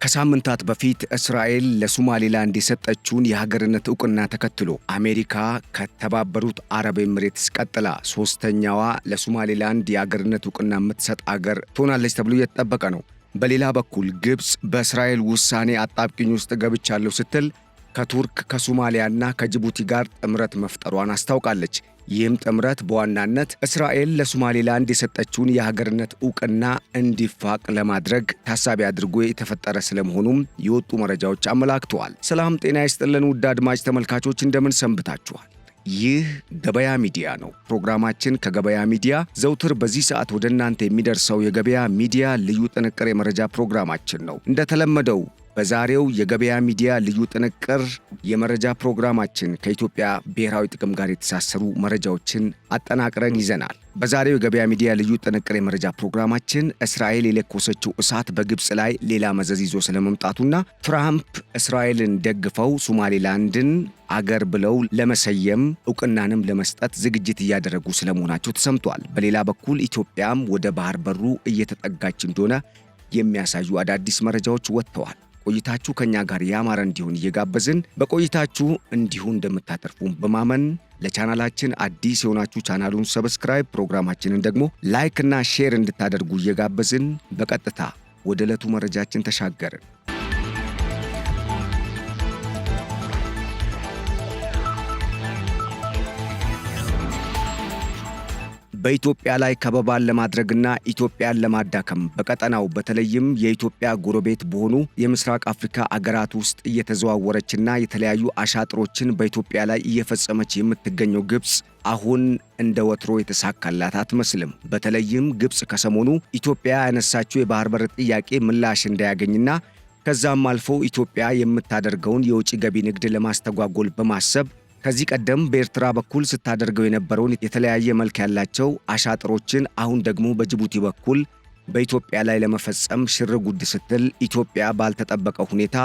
ከሳምንታት በፊት እስራኤል ለሶማሌላንድ የሰጠችውን የሀገርነት ዕውቅና ተከትሎ አሜሪካ ከተባበሩት አረብ ኤሚሬትስ ቀጥላ ሶስተኛዋ ለሶማሌላንድ የሀገርነት ዕውቅና የምትሰጥ አገር ትሆናለች ተብሎ እየተጠበቀ ነው። በሌላ በኩል ግብጽ በእስራኤል ውሳኔ አጣብቂኝ ውስጥ ገብቻለሁ ስትል ከቱርክ ከሶማሊያና ከጅቡቲ ጋር ጥምረት መፍጠሯን አስታውቃለች። ይህም ጥምረት በዋናነት እስራኤል ለሶማሌላንድ የሰጠችውን የሀገርነት ዕውቅና እንዲፋቅ ለማድረግ ታሳቢ አድርጎ የተፈጠረ ስለመሆኑም የወጡ መረጃዎች አመላክተዋል። ሰላም ጤና ይስጥልን ውድ አድማጭ ተመልካቾች እንደምን ሰንብታችኋል? ይህ ገበያ ሚዲያ ነው። ፕሮግራማችን ከገበያ ሚዲያ ዘውትር በዚህ ሰዓት ወደ እናንተ የሚደርሰው የገበያ ሚዲያ ልዩ ጥንቅር የመረጃ ፕሮግራማችን ነው። እንደተለመደው በዛሬው የገበያ ሚዲያ ልዩ ጥንቅር የመረጃ ፕሮግራማችን ከኢትዮጵያ ብሔራዊ ጥቅም ጋር የተሳሰሩ መረጃዎችን አጠናቅረን ይዘናል። በዛሬው የገበያ ሚዲያ ልዩ ጥንቅር የመረጃ ፕሮግራማችን እስራኤል የለኮሰችው እሳት በግብጽ ላይ ሌላ መዘዝ ይዞ ስለመምጣቱና ትራምፕ እስራኤልን ደግፈው ሶማሌላንድን አገር ብለው ለመሰየም ዕውቅናንም ለመስጠት ዝግጅት እያደረጉ ስለመሆናቸው ተሰምቷል። በሌላ በኩል ኢትዮጵያም ወደ ባህር በሩ እየተጠጋች እንደሆነ የሚያሳዩ አዳዲስ መረጃዎች ወጥተዋል። ቆይታችሁ ከኛ ጋር ያማረ እንዲሆን እየጋበዝን በቆይታችሁ እንዲሁ እንደምታተርፉን በማመን ለቻናላችን አዲስ የሆናችሁ ቻናሉን ሰብስክራይብ፣ ፕሮግራማችንን ደግሞ ላይክ እና ሼር እንድታደርጉ እየጋበዝን በቀጥታ ወደ ዕለቱ መረጃችን ተሻገርን። በኢትዮጵያ ላይ ከበባን ለማድረግና ኢትዮጵያን ለማዳከም በቀጠናው በተለይም የኢትዮጵያ ጎረቤት በሆኑ የምስራቅ አፍሪካ አገራት ውስጥ እየተዘዋወረችና የተለያዩ አሻጥሮችን በኢትዮጵያ ላይ እየፈጸመች የምትገኘው ግብጽ አሁን እንደ ወትሮ የተሳካላት አትመስልም። በተለይም ግብጽ ከሰሞኑ ኢትዮጵያ ያነሳችው የባህር በር ጥያቄ ምላሽ እንዳያገኝና ከዛም አልፎ ኢትዮጵያ የምታደርገውን የውጭ ገቢ ንግድ ለማስተጓጎል በማሰብ ከዚህ ቀደም በኤርትራ በኩል ስታደርገው የነበረውን የተለያየ መልክ ያላቸው አሻጥሮችን አሁን ደግሞ በጅቡቲ በኩል በኢትዮጵያ ላይ ለመፈጸም ሽር ጉድ ስትል ኢትዮጵያ ባልተጠበቀ ሁኔታ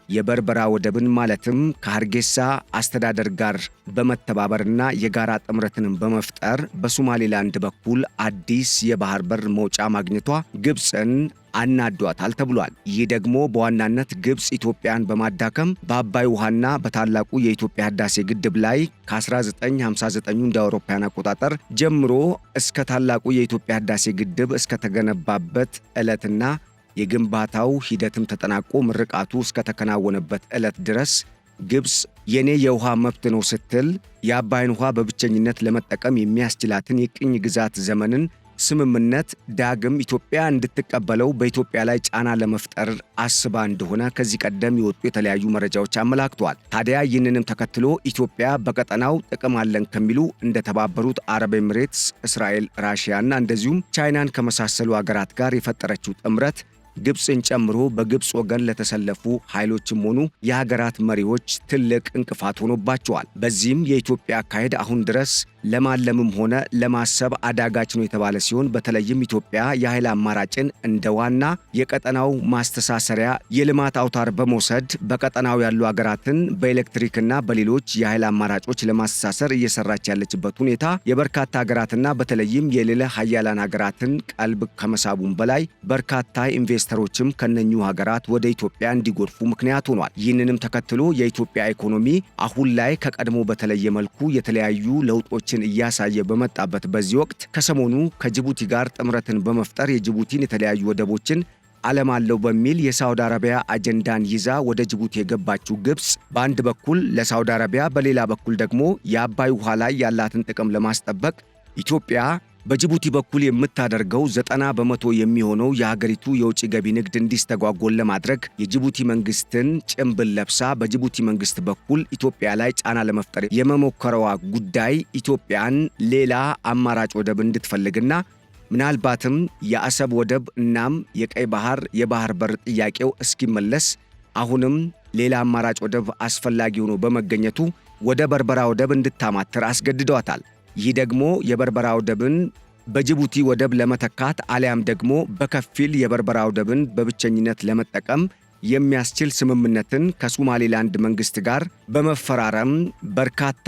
የበርበራ ወደብን ማለትም ከሀርጌሳ አስተዳደር ጋር በመተባበርና የጋራ ጥምረትንም በመፍጠር በሶማሌላንድ በኩል አዲስ የባህር በር መውጫ ማግኘቷ ግብጽን አናዷታል ተብሏል። ይህ ደግሞ በዋናነት ግብጽ ኢትዮጵያን በማዳከም በአባይ ውሃና በታላቁ የኢትዮጵያ ህዳሴ ግድብ ላይ ከ1959 እንደ አውሮፓውያን አቆጣጠር ጀምሮ እስከ ታላቁ የኢትዮጵያ ህዳሴ ግድብ እስከተገነባበት ዕለትና የግንባታው ሂደትም ተጠናቆ ምርቃቱ እስከተከናወነበት ዕለት ድረስ ግብጽ የኔ የውሃ መብት ነው ስትል የአባይን ውሃ በብቸኝነት ለመጠቀም የሚያስችላትን የቅኝ ግዛት ዘመንን ስምምነት ዳግም ኢትዮጵያ እንድትቀበለው በኢትዮጵያ ላይ ጫና ለመፍጠር አስባ እንደሆነ ከዚህ ቀደም የወጡ የተለያዩ መረጃዎች አመላክተዋል። ታዲያ ይህንንም ተከትሎ ኢትዮጵያ በቀጠናው ጥቅም አለን ከሚሉ እንደ ተባበሩት አረብ ኤሚሬትስ፣ እስራኤል፣ ራሽያና እንደዚሁም ቻይናን ከመሳሰሉ አገራት ጋር የፈጠረችው ጥምረት ግብጽን ጨምሮ በግብጽ ወገን ለተሰለፉ ኃይሎችም ሆኑ የሀገራት መሪዎች ትልቅ እንቅፋት ሆኖባቸዋል። በዚህም የኢትዮጵያ አካሄድ አሁን ድረስ ለማለምም ሆነ ለማሰብ አዳጋች ነው የተባለ ሲሆን በተለይም ኢትዮጵያ የኃይል አማራጭን እንደ ዋና የቀጠናው ማስተሳሰሪያ የልማት አውታር በመውሰድ በቀጠናው ያሉ ሀገራትን በኤሌክትሪክና በሌሎች የኃይል አማራጮች ለማስተሳሰር እየሰራች ያለችበት ሁኔታ የበርካታ ሀገራትና በተለይም የሌላ ሀያላን ሀገራትን ቀልብ ከመሳቡም በላይ በርካታ ኢንቨስተሮችም ከነኙ ሀገራት ወደ ኢትዮጵያ እንዲጎርፉ ምክንያት ሆኗል። ይህንንም ተከትሎ የኢትዮጵያ ኢኮኖሚ አሁን ላይ ከቀድሞ በተለየ መልኩ የተለያዩ ለውጦች እያሳየ በመጣበት በዚህ ወቅት ከሰሞኑ ከጅቡቲ ጋር ጥምረትን በመፍጠር የጅቡቲን የተለያዩ ወደቦችን አለማለው በሚል የሳውዲ አረቢያ አጀንዳን ይዛ ወደ ጅቡቲ የገባችው ግብጽ በአንድ በኩል ለሳውዲ አረቢያ በሌላ በኩል ደግሞ የአባይ ውሃ ላይ ያላትን ጥቅም ለማስጠበቅ ኢትዮጵያ በጅቡቲ በኩል የምታደርገው 90% የሚሆነው የሀገሪቱ የውጭ ገቢ ንግድ እንዲስተጓጎል ለማድረግ የጅቡቲ መንግስትን ጭምብል ለብሳ በጅቡቲ መንግስት በኩል ኢትዮጵያ ላይ ጫና ለመፍጠር የመሞከረዋ ጉዳይ ኢትዮጵያን ሌላ አማራጭ ወደብ እንድትፈልግና ምናልባትም የአሰብ ወደብ እናም የቀይ ባህር የባህር በር ጥያቄው እስኪመለስ አሁንም ሌላ አማራጭ ወደብ አስፈላጊ ሆኖ በመገኘቱ ወደ በርበራ ወደብ እንድታማትር አስገድዷታል። ይህ ደግሞ የበርበራ ወደብን በጅቡቲ ወደብ ለመተካት አሊያም ደግሞ በከፊል የበርበራ ወደብን በብቸኝነት ለመጠቀም የሚያስችል ስምምነትን ከሶማሌላንድ መንግስት ጋር በመፈራረም በርካታ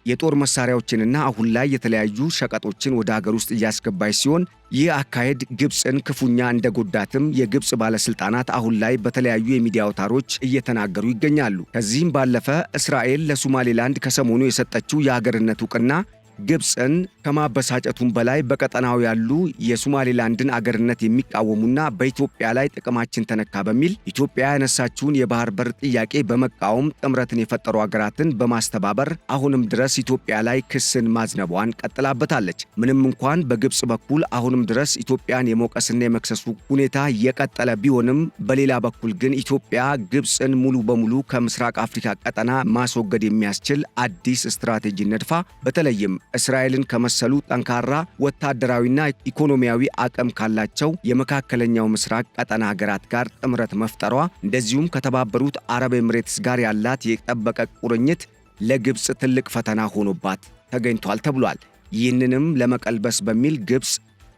የጦር መሳሪያዎችንና አሁን ላይ የተለያዩ ሸቀጦችን ወደ ሀገር ውስጥ እያስገባች ሲሆን ይህ አካሄድ ግብፅን ክፉኛ እንደጎዳትም የግብፅ ባለስልጣናት አሁን ላይ በተለያዩ የሚዲያ አውታሮች እየተናገሩ ይገኛሉ። ከዚህም ባለፈ እስራኤል ለሶማሌላንድ ከሰሞኑ የሰጠችው የሀገርነት ዕውቅና ግብፅን ከማበሳጨቱም በላይ በቀጠናው ያሉ የሶማሌላንድን አገርነት የሚቃወሙና በኢትዮጵያ ላይ ጥቅማችን ተነካ በሚል ኢትዮጵያ ያነሳችውን የባህር በር ጥያቄ በመቃወም ጥምረትን የፈጠሩ አገራትን በማስተባበር አሁንም ድረስ ኢትዮጵያ ላይ ክስን ማዝነቧን ቀጥላበታለች። ምንም እንኳን በግብፅ በኩል አሁንም ድረስ ኢትዮጵያን የመውቀስና የመክሰሱ ሁኔታ የቀጠለ ቢሆንም በሌላ በኩል ግን ኢትዮጵያ ግብፅን ሙሉ በሙሉ ከምስራቅ አፍሪካ ቀጠና ማስወገድ የሚያስችል አዲስ ስትራቴጂ ነድፋ በተለይም እስራኤልን ከመሰሉ ጠንካራ ወታደራዊና ኢኮኖሚያዊ አቅም ካላቸው የመካከለኛው ምስራቅ ቀጠና ሀገራት ጋር ጥምረት መፍጠሯ እንደዚሁም ከተባበሩት አረብ ኤምሬትስ ጋር ያላት የጠበቀ ቁርኝት ለግብፅ ትልቅ ፈተና ሆኖባት ተገኝቷል ተብሏል። ይህንንም ለመቀልበስ በሚል ግብፅ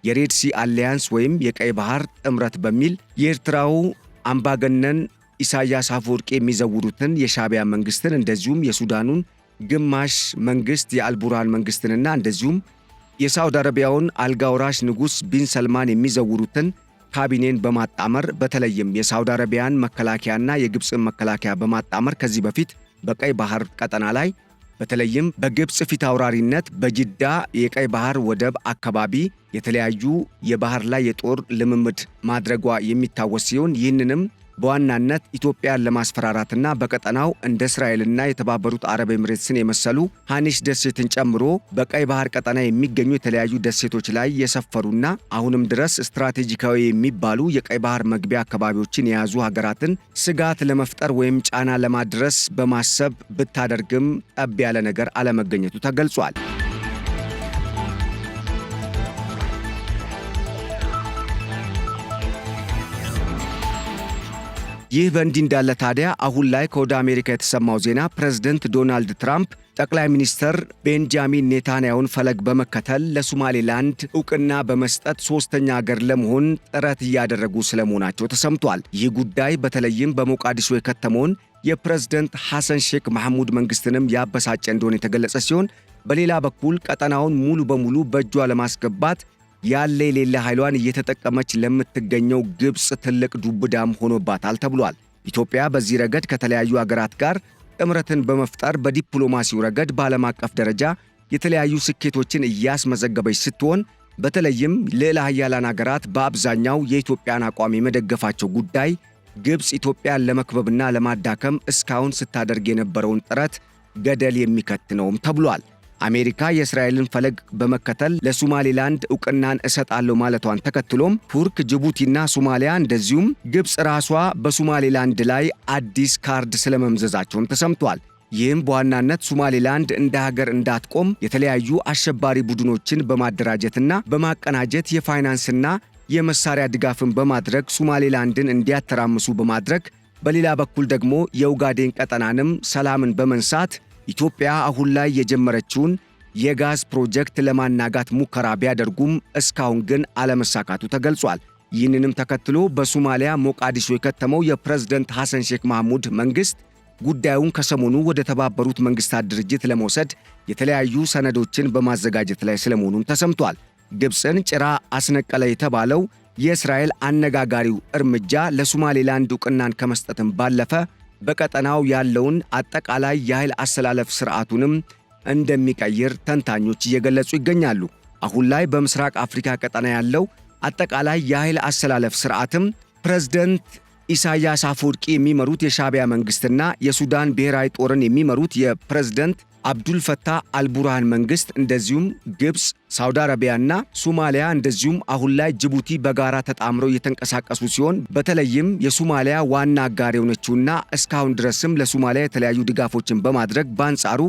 የሬድሲ አሊያንስ ወይም የቀይ ባህር ጥምረት በሚል የኤርትራው አምባገነን ኢሳያስ አፈወርቂ የሚዘውሩትን የሻዕቢያ መንግስትን እንደዚሁም የሱዳኑን ግማሽ መንግስት የአልቡርሃን መንግስትንና እንደዚሁም የሳውዲ አረቢያውን አልጋውራሽ ንጉስ ቢን ሰልማን የሚዘውሩትን ካቢኔን በማጣመር በተለይም የሳውዲ አረቢያን መከላከያና የግብፅን መከላከያ በማጣመር ከዚህ በፊት በቀይ ባህር ቀጠና ላይ በተለይም በግብፅ ፊት አውራሪነት በጅዳ የቀይ ባህር ወደብ አካባቢ የተለያዩ የባህር ላይ የጦር ልምምድ ማድረጓ የሚታወስ ሲሆን ይህንንም በዋናነት ኢትዮጵያን ለማስፈራራትና በቀጠናው እንደ እስራኤልና የተባበሩት አረብ ኤምሬትስን የመሰሉ ሃኒሽ ደሴትን ጨምሮ በቀይ ባህር ቀጠና የሚገኙ የተለያዩ ደሴቶች ላይ የሰፈሩና አሁንም ድረስ ስትራቴጂካዊ የሚባሉ የቀይ ባህር መግቢያ አካባቢዎችን የያዙ ሀገራትን ስጋት ለመፍጠር ወይም ጫና ለማድረስ በማሰብ ብታደርግም ጠብ ያለ ነገር አለመገኘቱ ተገልጿል። ይህ በእንዲህ እንዳለ ታዲያ አሁን ላይ ከወደ አሜሪካ የተሰማው ዜና ፕሬዝዳንት ዶናልድ ትራምፕ ጠቅላይ ሚኒስትር ቤንጃሚን ኔታንያሁን ፈለግ በመከተል ለሶማሌላንድ ዕውቅና በመስጠት ሶስተኛ ሀገር ለመሆን ጥረት እያደረጉ ስለመሆናቸው ተሰምቷል። ይህ ጉዳይ በተለይም በሞቃዲሾ የከተመውን የፕሬዝዳንት ሐሰን ሼክ መሐሙድ መንግስትንም ያበሳጨ እንደሆነ የተገለጸ ሲሆን በሌላ በኩል ቀጠናውን ሙሉ በሙሉ በእጇ ለማስገባት ያለ የሌለ ኃይሏን እየተጠቀመች ለምትገኘው ግብፅ ትልቅ ዱብዳም ሆኖባታል ተብሏል። ኢትዮጵያ በዚህ ረገድ ከተለያዩ አገራት ጋር ጥምረትን በመፍጠር በዲፕሎማሲው ረገድ በዓለም አቀፍ ደረጃ የተለያዩ ስኬቶችን እያስመዘገበች ስትሆን በተለይም ልዕለ ኃያላን አገራት በአብዛኛው የኢትዮጵያን አቋም የመደገፋቸው ጉዳይ ግብፅ ኢትዮጵያን ለመክበብና ለማዳከም እስካሁን ስታደርግ የነበረውን ጥረት ገደል የሚከት ነውም ተብሏል። አሜሪካ የእስራኤልን ፈለግ በመከተል ለሶማሌላንድ ዕውቅናን እሰጣለሁ ማለቷን ተከትሎም ቱርክ፣ ጅቡቲና ሶማሊያ እንደዚሁም ግብፅ ራሷ በሶማሌላንድ ላይ አዲስ ካርድ ስለመምዘዛቸውም ተሰምቷል። ይህም በዋናነት ሶማሌላንድ እንደ ሀገር እንዳትቆም የተለያዩ አሸባሪ ቡድኖችን በማደራጀትና በማቀናጀት የፋይናንስና የመሳሪያ ድጋፍን በማድረግ ሶማሌላንድን እንዲያተራምሱ በማድረግ በሌላ በኩል ደግሞ የኡጋዴን ቀጠናንም ሰላምን በመንሳት ኢትዮጵያ አሁን ላይ የጀመረችውን የጋዝ ፕሮጀክት ለማናጋት ሙከራ ቢያደርጉም እስካሁን ግን አለመሳካቱ ተገልጿል። ይህንንም ተከትሎ በሶማሊያ ሞቃዲሾ የከተመው የፕሬዝዳንት ሐሰን ሼክ መሐሙድ መንግስት ጉዳዩን ከሰሞኑ ወደ ተባበሩት መንግስታት ድርጅት ለመውሰድ የተለያዩ ሰነዶችን በማዘጋጀት ላይ ስለመሆኑም ተሰምቷል። ግብፅን ጭራ አስነቀለ የተባለው የእስራኤል አነጋጋሪው እርምጃ ለሶማሌላንድ ዕውቅናን ከመስጠትም ባለፈ በቀጠናው ያለውን አጠቃላይ የኃይል አሰላለፍ ስርዓቱንም እንደሚቀይር ተንታኞች እየገለጹ ይገኛሉ። አሁን ላይ በምስራቅ አፍሪካ ቀጠና ያለው አጠቃላይ የኃይል አሰላለፍ ስርዓትም ፕሬዝዳንት ኢሳያስ አፈወርቂ የሚመሩት የሻዕቢያ መንግስትና የሱዳን ብሔራዊ ጦርን የሚመሩት የፕሬዝዳንት አብዱል ፈታህ አልቡርሃን መንግስት እንደዚሁም ግብፅ፣ ሳውዲ አረቢያና ሶማሊያ እንደዚሁም አሁን ላይ ጅቡቲ በጋራ ተጣምረው እየተንቀሳቀሱ ሲሆን በተለይም የሶማሊያ ዋና አጋር የሆነችውና እስካሁን ድረስም ለሶማሊያ የተለያዩ ድጋፎችን በማድረግ በአንጻሩ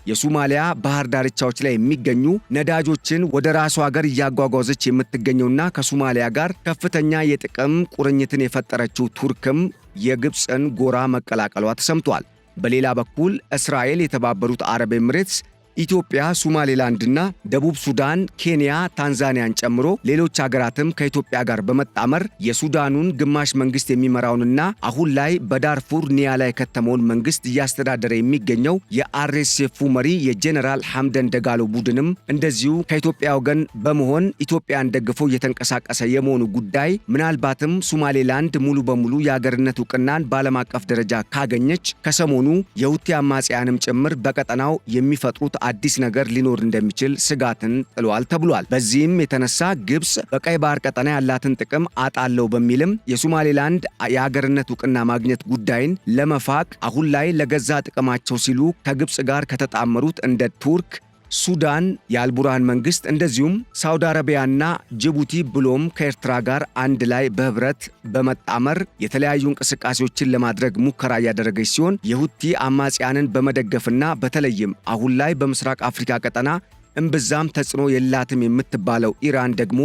የሶማሊያ ባህር ዳርቻዎች ላይ የሚገኙ ነዳጆችን ወደ ራሷ ሀገር እያጓጓዘች የምትገኘውና ከሶማሊያ ጋር ከፍተኛ የጥቅም ቁርኝትን የፈጠረችው ቱርክም የግብፅን ጎራ መቀላቀሏ ተሰምቷል። በሌላ በኩል እስራኤል፣ የተባበሩት አረብ ኤምሬትስ፣ ኢትዮጵያ፣ ሶማሌላንድና ደቡብ ሱዳን፣ ኬንያ፣ ታንዛኒያን ጨምሮ ሌሎች ሀገራትም ከኢትዮጵያ ጋር በመጣመር የሱዳኑን ግማሽ መንግስት የሚመራውንና አሁን ላይ በዳርፉር ኒያላ የከተመውን መንግስት እያስተዳደረ የሚገኘው የአርኤስኤፉ መሪ የጄኔራል ሐምደን ደጋሎ ቡድንም እንደዚሁ ከኢትዮጵያ ወገን በመሆን ኢትዮጵያን ደግፈው እየተንቀሳቀሰ የመሆኑ ጉዳይ ምናልባትም ሶማሌላንድ ሙሉ በሙሉ የሀገርነት ዕውቅናን በዓለም አቀፍ ደረጃ ካገኘች ከሰሞኑ የሁቲ አማጽያንም ጭምር በቀጠናው የሚፈጥሩት አዲስ ነገር ሊኖር እንደሚችል ስጋትን ጥሏል ተብሏል። በዚህም የተነሳ ግብጽ በቀይ ባህር ቀጠና ያላትን ጥቅም አጣለው በሚልም የሶማሌላንድ የሀገርነት ዕውቅና ማግኘት ጉዳይን ለመፋቅ አሁን ላይ ለገዛ ጥቅማቸው ሲሉ ከግብጽ ጋር ከተጣመሩት እንደ ቱርክ፣ ሱዳን የአልቡርሃን መንግስት እንደዚሁም ሳውዲ አረቢያና ጅቡቲ ብሎም ከኤርትራ ጋር አንድ ላይ በህብረት በመጣመር የተለያዩ እንቅስቃሴዎችን ለማድረግ ሙከራ እያደረገች ሲሆን የሁቲ አማጽያንን በመደገፍና በተለይም አሁን ላይ በምስራቅ አፍሪካ ቀጠና እምብዛም ተጽዕኖ የላትም የምትባለው ኢራን ደግሞ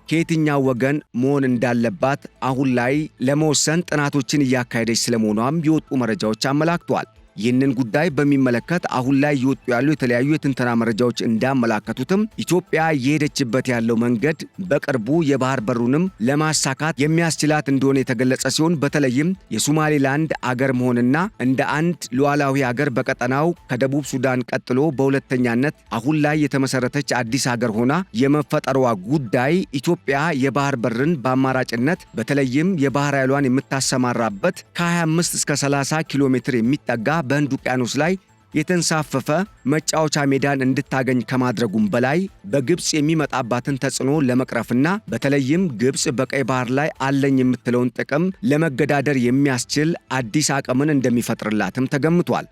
ከየትኛው ወገን መሆን እንዳለባት አሁን ላይ ለመወሰን ጥናቶችን እያካሄደች ስለመሆኗም የወጡ መረጃዎች አመላክተዋል። ይህንን ጉዳይ በሚመለከት አሁን ላይ እየወጡ ያሉ የተለያዩ የትንተና መረጃዎች እንዳመላከቱትም ኢትዮጵያ እየሄደችበት ያለው መንገድ በቅርቡ የባህር በሩንም ለማሳካት የሚያስችላት እንደሆነ የተገለጸ ሲሆን በተለይም የሶማሌላንድ አገር መሆንና እንደ አንድ ሉዓላዊ አገር በቀጠናው ከደቡብ ሱዳን ቀጥሎ በሁለተኛነት አሁን ላይ የተመሰረተች አዲስ አገር ሆና የመፈጠሯ ጉዳይ ኢትዮጵያ የባህር በርን በአማራጭነት በተለይም የባህር ኃይሏን የምታሰማራበት ከ25 እስከ 30 ኪሎ ሜትር የሚጠጋ በህንድ ውቅያኖስ ላይ የተንሳፈፈ መጫወቻ ሜዳን እንድታገኝ ከማድረጉም በላይ በግብጽ የሚመጣባትን ተጽዕኖ ለመቅረፍና በተለይም ግብጽ በቀይ ባህር ላይ አለኝ የምትለውን ጥቅም ለመገዳደር የሚያስችል አዲስ አቅምን እንደሚፈጥርላትም ተገምቷል።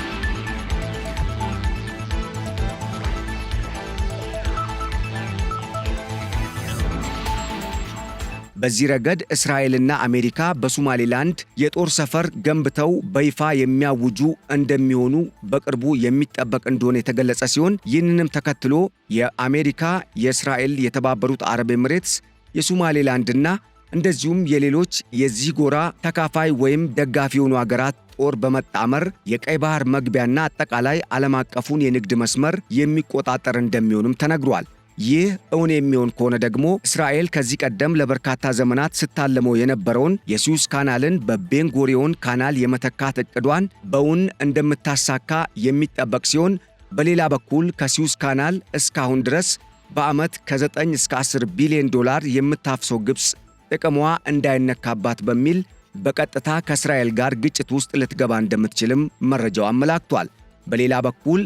በዚህ ረገድ እስራኤልና አሜሪካ በሶማሌላንድ የጦር ሰፈር ገንብተው በይፋ የሚያውጁ እንደሚሆኑ በቅርቡ የሚጠበቅ እንደሆነ የተገለጸ ሲሆን ይህንንም ተከትሎ የአሜሪካ፣ የእስራኤል፣ የተባበሩት አረብ ኤምሬትስ፣ የሶማሌላንድና እንደዚሁም የሌሎች የዚህ ጎራ ተካፋይ ወይም ደጋፊ የሆኑ ሀገራት ጦር በመጣመር የቀይ ባህር መግቢያና አጠቃላይ ዓለም አቀፉን የንግድ መስመር የሚቆጣጠር እንደሚሆንም ተነግሯል። ይህ እውን የሚሆን ከሆነ ደግሞ እስራኤል ከዚህ ቀደም ለበርካታ ዘመናት ስታለመው የነበረውን የሱዌዝ ካናልን በቤን ጎሪዮን ካናል የመተካት እቅዷን በእውን እንደምታሳካ የሚጠበቅ ሲሆን በሌላ በኩል ከሱዌዝ ካናል እስካሁን ድረስ በዓመት ከ9 እስከ 10 ቢሊዮን ዶላር የምታፍሰው ግብጽ ጥቅሟ እንዳይነካባት በሚል በቀጥታ ከእስራኤል ጋር ግጭት ውስጥ ልትገባ እንደምትችልም መረጃው አመላክቷል። በሌላ በኩል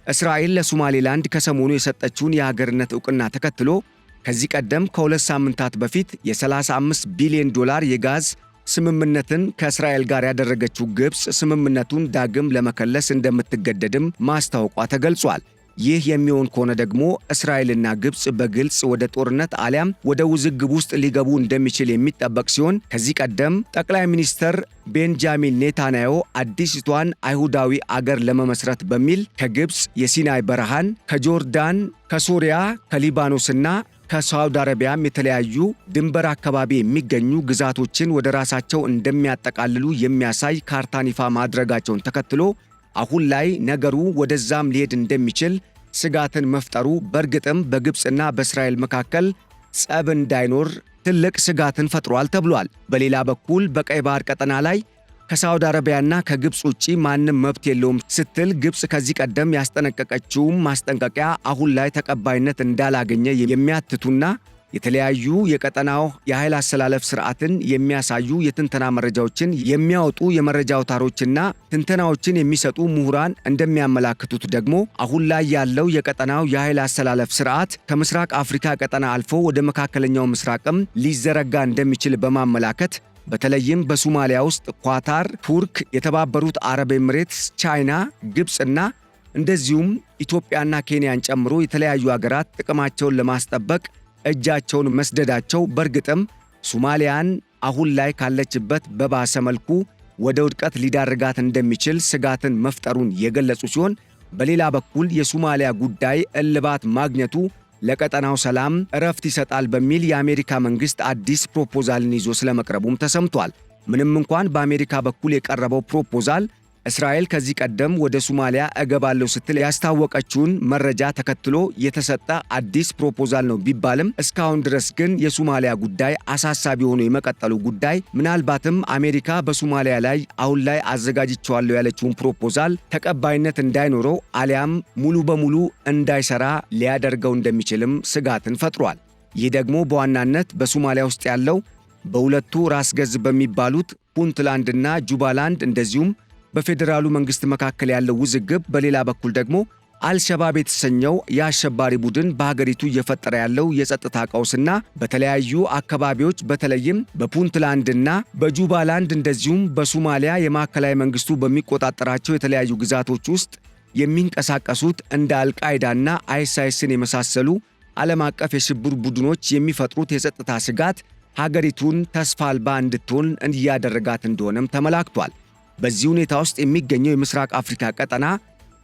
እስራኤል ለሶማሌላንድ ከሰሞኑ የሰጠችውን የሀገርነት ዕውቅና ተከትሎ ከዚህ ቀደም ከ2 ሳምንታት በፊት የ35 ቢሊዮን ዶላር የጋዝ ስምምነትን ከእስራኤል ጋር ያደረገችው ግብጽ ስምምነቱን ዳግም ለመከለስ እንደምትገደድም ማስታወቋ ተገልጿል። ይህ የሚሆን ከሆነ ደግሞ እስራኤልና ግብጽ በግልጽ ወደ ጦርነት አሊያም ወደ ውዝግብ ውስጥ ሊገቡ እንደሚችል የሚጠበቅ ሲሆን ከዚህ ቀደም ጠቅላይ ሚኒስትር ቤንጃሚን ኔታንያሁ አዲስቷን አይሁዳዊ አገር ለመመስረት በሚል ከግብጽ የሲናይ በረሃን፣ ከጆርዳን፣ ከሶሪያ፣ ከሊባኖስና ከሳውዲ አረቢያም የተለያዩ ድንበር አካባቢ የሚገኙ ግዛቶችን ወደ ራሳቸው እንደሚያጠቃልሉ የሚያሳይ ካርታን ይፋ ማድረጋቸውን ተከትሎ አሁን ላይ ነገሩ ወደዛም ሊሄድ እንደሚችል ስጋትን መፍጠሩ በእርግጥም በግብጽና በእስራኤል መካከል ጸብ እንዳይኖር ትልቅ ስጋትን ፈጥሯል ተብሏል። በሌላ በኩል በቀይ ባህር ቀጠና ላይ ከሳውዲ አረቢያና ከግብጽ ውጪ ማንም መብት የለውም ስትል ግብጽ ከዚህ ቀደም ያስጠነቀቀችውም ማስጠንቀቂያ አሁን ላይ ተቀባይነት እንዳላገኘ የሚያትቱና የተለያዩ የቀጠናው የኃይል አሰላለፍ ስርዓትን የሚያሳዩ የትንተና መረጃዎችን የሚያወጡ የመረጃ አውታሮችና ትንተናዎችን የሚሰጡ ምሁራን እንደሚያመላክቱት ደግሞ አሁን ላይ ያለው የቀጠናው የኃይል አሰላለፍ ስርዓት ከምስራቅ አፍሪካ ቀጠና አልፎ ወደ መካከለኛው ምስራቅም ሊዘረጋ እንደሚችል በማመላከት በተለይም በሶማሊያ ውስጥ ኳታር፣ ቱርክ፣ የተባበሩት አረብ ኤምሬትስ፣ ቻይና፣ ግብጽና እንደዚሁም ኢትዮጵያና ኬንያን ጨምሮ የተለያዩ ሀገራት ጥቅማቸውን ለማስጠበቅ እጃቸውን መስደዳቸው በእርግጥም ሶማሊያን አሁን ላይ ካለችበት በባሰ መልኩ ወደ ውድቀት ሊዳርጋት እንደሚችል ስጋትን መፍጠሩን የገለጹ ሲሆን በሌላ በኩል የሶማሊያ ጉዳይ እልባት ማግኘቱ ለቀጠናው ሰላም እረፍት ይሰጣል በሚል የአሜሪካ መንግስት አዲስ ፕሮፖዛልን ይዞ ስለመቅረቡም ተሰምቷል። ምንም እንኳን በአሜሪካ በኩል የቀረበው ፕሮፖዛል እስራኤል ከዚህ ቀደም ወደ ሶማሊያ እገባለሁ ስትል ያስታወቀችውን መረጃ ተከትሎ የተሰጠ አዲስ ፕሮፖዛል ነው ቢባልም እስካሁን ድረስ ግን የሶማሊያ ጉዳይ አሳሳቢ ሆኖ የመቀጠሉ ጉዳይ ምናልባትም አሜሪካ በሶማሊያ ላይ አሁን ላይ አዘጋጅቼዋለሁ ያለችውን ፕሮፖዛል ተቀባይነት እንዳይኖረው አሊያም ሙሉ በሙሉ እንዳይሰራ ሊያደርገው እንደሚችልም ስጋትን ፈጥሯል። ይህ ደግሞ በዋናነት በሶማሊያ ውስጥ ያለው በሁለቱ ራስ ገዝ በሚባሉት ፑንትላንድና ጁባላንድ እንደዚሁም በፌዴራሉ መንግስት መካከል ያለው ውዝግብ፣ በሌላ በኩል ደግሞ አልሸባብ የተሰኘው የአሸባሪ ቡድን በሀገሪቱ እየፈጠረ ያለው የጸጥታ ቀውስና በተለያዩ አካባቢዎች በተለይም በፑንትላንድና በጁባላንድ እንደዚሁም በሶማሊያ የማዕከላዊ መንግስቱ በሚቆጣጠራቸው የተለያዩ ግዛቶች ውስጥ የሚንቀሳቀሱት እንደ አልቃይዳና አይኤስአይስን የመሳሰሉ ዓለም አቀፍ የሽብር ቡድኖች የሚፈጥሩት የጸጥታ ስጋት ሀገሪቱን ተስፋ አልባ እንድትሆን እያደረጋት እንደሆነም ተመላክቷል። በዚህ ሁኔታ ውስጥ የሚገኘው የምስራቅ አፍሪካ ቀጠና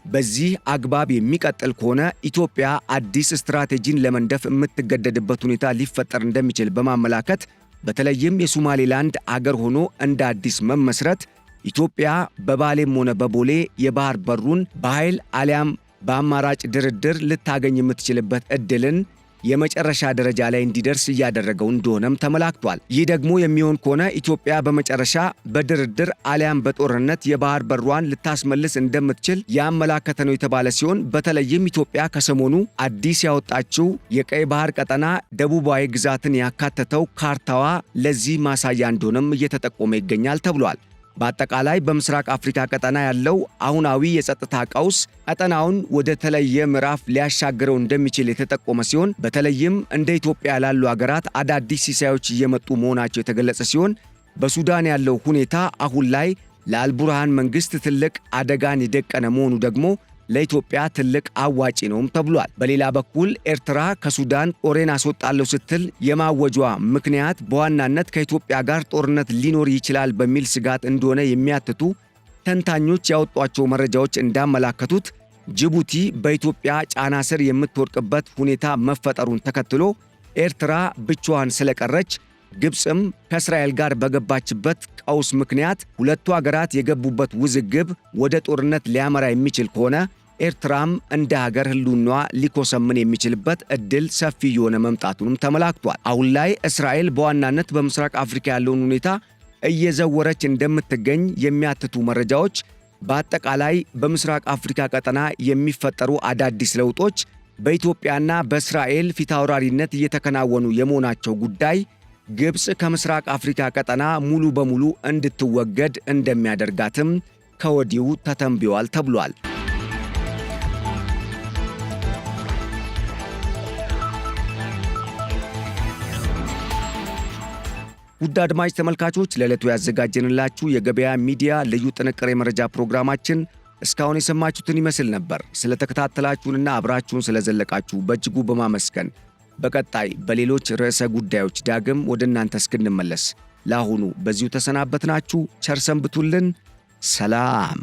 በዚህ አግባብ የሚቀጥል ከሆነ ኢትዮጵያ አዲስ ስትራቴጂን ለመንደፍ የምትገደድበት ሁኔታ ሊፈጠር እንደሚችል በማመላከት በተለይም የሶማሌላንድ አገር ሆኖ እንደ አዲስ መመስረት ኢትዮጵያ በባሌም ሆነ በቦሌ የባህር በሩን በኃይል አሊያም በአማራጭ ድርድር ልታገኝ የምትችልበት ዕድልን የመጨረሻ ደረጃ ላይ እንዲደርስ እያደረገው እንደሆነም ተመላክቷል። ይህ ደግሞ የሚሆን ከሆነ ኢትዮጵያ በመጨረሻ በድርድር አሊያም በጦርነት የባህር በሯን ልታስመልስ እንደምትችል ያመላከተ ነው የተባለ ሲሆን በተለይም ኢትዮጵያ ከሰሞኑ አዲስ ያወጣችው የቀይ ባህር ቀጠና ደቡባዊ ግዛትን ያካተተው ካርታዋ ለዚህ ማሳያ እንደሆነም እየተጠቆመ ይገኛል ተብሏል። በአጠቃላይ በምስራቅ አፍሪካ ቀጠና ያለው አሁናዊ የጸጥታ ቀውስ ቀጠናውን ወደ ተለየ ምዕራፍ ሊያሻግረው እንደሚችል የተጠቆመ ሲሆን በተለይም እንደ ኢትዮጵያ ላሉ ሀገራት አዳዲስ ሲሳዮች እየመጡ መሆናቸው የተገለጸ ሲሆን በሱዳን ያለው ሁኔታ አሁን ላይ ለአልቡርሃን መንግስት ትልቅ አደጋን የደቀነ መሆኑ ደግሞ ለኢትዮጵያ ትልቅ አዋጪ ነውም ተብሏል። በሌላ በኩል ኤርትራ ከሱዳን ጦሬን አስወጣለሁ ስትል የማወጇ ምክንያት በዋናነት ከኢትዮጵያ ጋር ጦርነት ሊኖር ይችላል በሚል ስጋት እንደሆነ የሚያትቱ ተንታኞች ያወጧቸው መረጃዎች እንዳመላከቱት ጅቡቲ በኢትዮጵያ ጫና ስር የምትወድቅበት ሁኔታ መፈጠሩን ተከትሎ ኤርትራ ብቻዋን ስለቀረች ግብፅም ከእስራኤል ጋር በገባችበት ቀውስ ምክንያት ሁለቱ ሀገራት የገቡበት ውዝግብ ወደ ጦርነት ሊያመራ የሚችል ከሆነ ኤርትራም እንደ ሀገር ህልውናዋ ሊኮሰምን የሚችልበት ዕድል ሰፊ የሆነ መምጣቱንም ተመላክቷል። አሁን ላይ እስራኤል በዋናነት በምስራቅ አፍሪካ ያለውን ሁኔታ እየዘወረች እንደምትገኝ የሚያትቱ መረጃዎች በአጠቃላይ በምስራቅ አፍሪካ ቀጠና የሚፈጠሩ አዳዲስ ለውጦች በኢትዮጵያና በእስራኤል ፊታውራሪነት እየተከናወኑ የመሆናቸው ጉዳይ ግብፅ ከምስራቅ አፍሪካ ቀጠና ሙሉ በሙሉ እንድትወገድ እንደሚያደርጋትም ከወዲሁ ተተንብዮአል ተብሏል። ውድ አድማጭ ተመልካቾች ለዕለቱ ያዘጋጀንላችሁ የገበያ ሚዲያ ልዩ ጥንቅር የመረጃ ፕሮግራማችን እስካሁን የሰማችሁትን ይመስል ነበር። ስለተከታተላችሁንና አብራችሁን ስለዘለቃችሁ በእጅጉ በማመስገን በቀጣይ በሌሎች ርዕሰ ጉዳዮች ዳግም ወደ እናንተ እስክንመለስ ለአሁኑ በዚሁ ተሰናበትናችሁ። ቸር ሰንብቱልን። ሰላም።